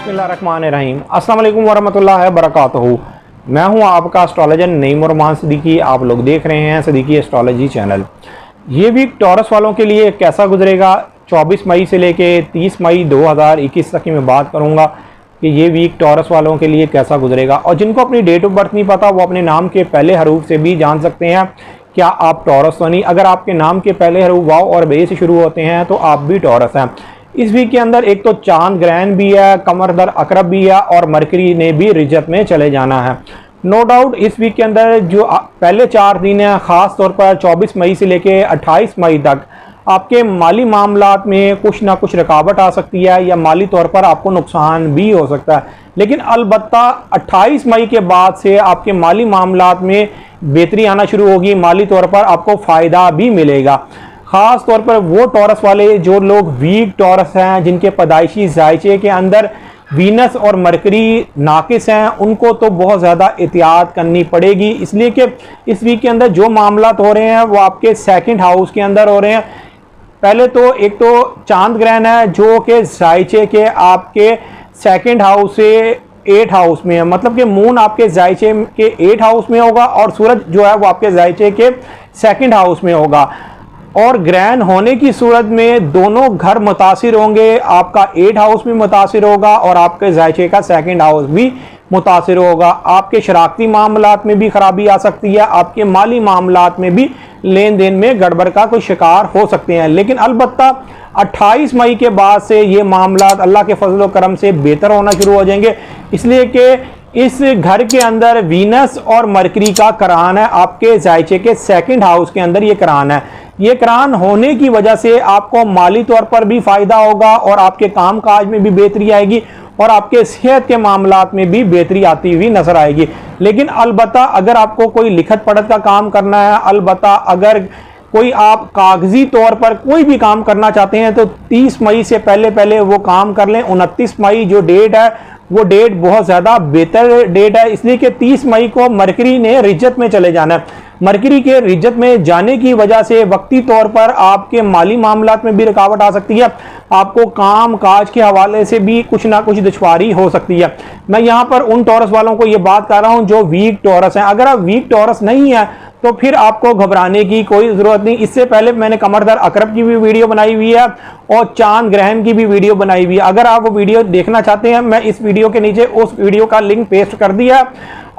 बिस्मिल्लाहिर्रहमानिर्रहीम। अस्सलाम वालेकुम वरहमतुल्लाहि वबरकातुहू। मैं हूं आपका एस्ट्रोलॉजर नईम रहमान सिद्दीकी। आप लोग देख रहे हैं सिद्दीकी एस्ट्रोलॉजी चैनल। ये वीक टॉरस वालों के लिए कैसा गुजरेगा 24 मई से लेके 30 मई 2021 तक की मैं बात करूंगा कि ये वीक टॉरस वालों के लिए कैसा गुजरेगा। और जिनको अपनी डेट ऑफ बर्थ नहीं पता वो अपने नाम के पहले हरूफ से भी जान सकते हैं क्या आप टॉरस तो नहीं। अगर आपके नाम के पहले हरूफ वाव और बे से शुरू होते हैं तो आप भी टॉरस हैं। इस वीक के अंदर एक तो चांद ग्रहण भी है, कमर दर अकरब भी है और मरकरी ने भी रिजत में चले जाना है। नो डाउट इस वीक के अंदर जो पहले 4 दिन है, ख़ास तौर पर 24 मई से लेके 28 मई तक आपके माली मामलात में कुछ ना कुछ रुकावट आ सकती है या माली तौर पर आपको नुकसान भी हो सकता है। लेकिन अलबत्ता 28 मई के बाद से आपके माली मामलात में बेहतरी आना शुरू होगी। माली तौर पर आपको फ़ायदा भी मिलेगा। ख़ास तौर पर वो टॉरस वाले जो लोग वीक टॉरस हैं, जिनके पैदाइशी जायचे के अंदर वीनस और मरकरी नाकिस हैं, उनको तो बहुत ज़्यादा एहतियात करनी पड़ेगी। इसलिए कि इस वीक के अंदर जो मामलात हो रहे हैं वो आपके सेकंड हाउस के अंदर हो रहे हैं। पहले तो एक तो चांद ग्रहण है जो कि जायचे के आपके सेकंड हाउस से 8 हाउस में है, मतलब कि मून आपके जायचे के 8 हाउस में होगा और सूरज जो है वो आपके जायचे के सेकंड हाउस में होगा। और ग्रहण होने की सूरत में दोनों घर मुतासिर होंगे। आपका 8 हाउस भी मुतासिर होगा और आपके जायचे का सेकंड हाउस भी मुतासिर होगा। आपके शराकती मामलात में भी खराबी आ सकती है। आपके माली मामलात में भी लेन देन में गड़बड़ का कोई शिकार हो सकते हैं। लेकिन अलबत्ता 28 मई के बाद से ये मामलात अल्लाह के फजल व करम से बेहतर होना शुरू हो जाएंगे। इसलिए कि इस घर के अंदर वीनस और मरकरी का करान है। आपके जायचे के सेकंड हाउस के अंदर ये करान है। ये करान होने की वजह से आपको माली तौर पर भी फ़ायदा होगा और आपके काम काज में भी बेहतरी आएगी और आपके सेहत के मामलात में भी बेहतरी आती हुई नजर आएगी। लेकिन अलबत्ता अगर आपको कोई लिखत पढ़त का काम करना है, अलबत्ता अगर कोई आप कागजी तौर पर कोई भी काम करना चाहते हैं तो 30 मई से पहले वो काम कर लें। 29 मई जो डेट है वो डेट बहुत ज़्यादा बेहतर डेट है, इसलिए कि 30 मई को मरकरी ने रिजत में चले जाना है। मरकरी के रिजत में जाने की वजह से वक्ती तौर पर आपके माली मामलात में भी रुकावट आ सकती है। आपको काम काज के हवाले से भी कुछ ना कुछ दुश्वारी हो सकती है। मैं यहाँ पर उन टॉरस वालों को ये बात कर रहा हूँ जो वीक टॉरस हैं। अगर आप वीक टॉरस नहीं है तो फिर आपको घबराने की कोई ज़रूरत नहीं। इससे पहले मैंने कमर दर अकरब की भी वीडियो बनाई हुई है और चांद ग्रहण की भी वीडियो बनाई हुई है। अगर आप वो वीडियो देखना चाहते हैं मैं इस वीडियो के नीचे उस वीडियो का लिंक पेस्ट कर दिया,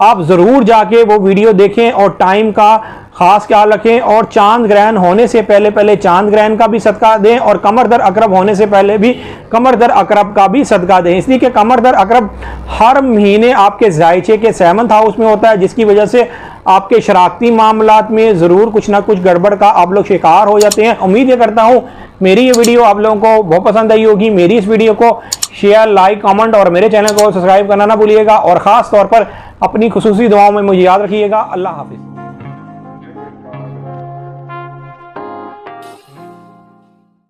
आप ज़रूर जाके वो वीडियो देखें और टाइम का खास ख्याल रखें। और चांद ग्रहण होने से पहले चांद ग्रहण का भी सदका दें और कमर दर अकरब होने से पहले भी कमर दर अकरब का भी सदका दें। इसलिए कि कमर दर अकरब हर महीने आपके जायचे के 7th हाउस में होता है, जिसकी वजह से आपके शराकती मामलात में ज़रूर कुछ ना कुछ गड़बड़ का आप लोग शिकार हो जाते हैं। उम्मीद करता हूँ मेरी ये वीडियो आप लोगों को बहुत पसंद आई होगी। मेरी इस वीडियो को शेयर, लाइक, कमेंट और मेरे चैनल को सब्सक्राइब करना ना भूलिएगा और ख़ास तौर पर अपनी खुसूसी दुआओं में मुझे याद रखिएगा। अल्लाह हाफिज़।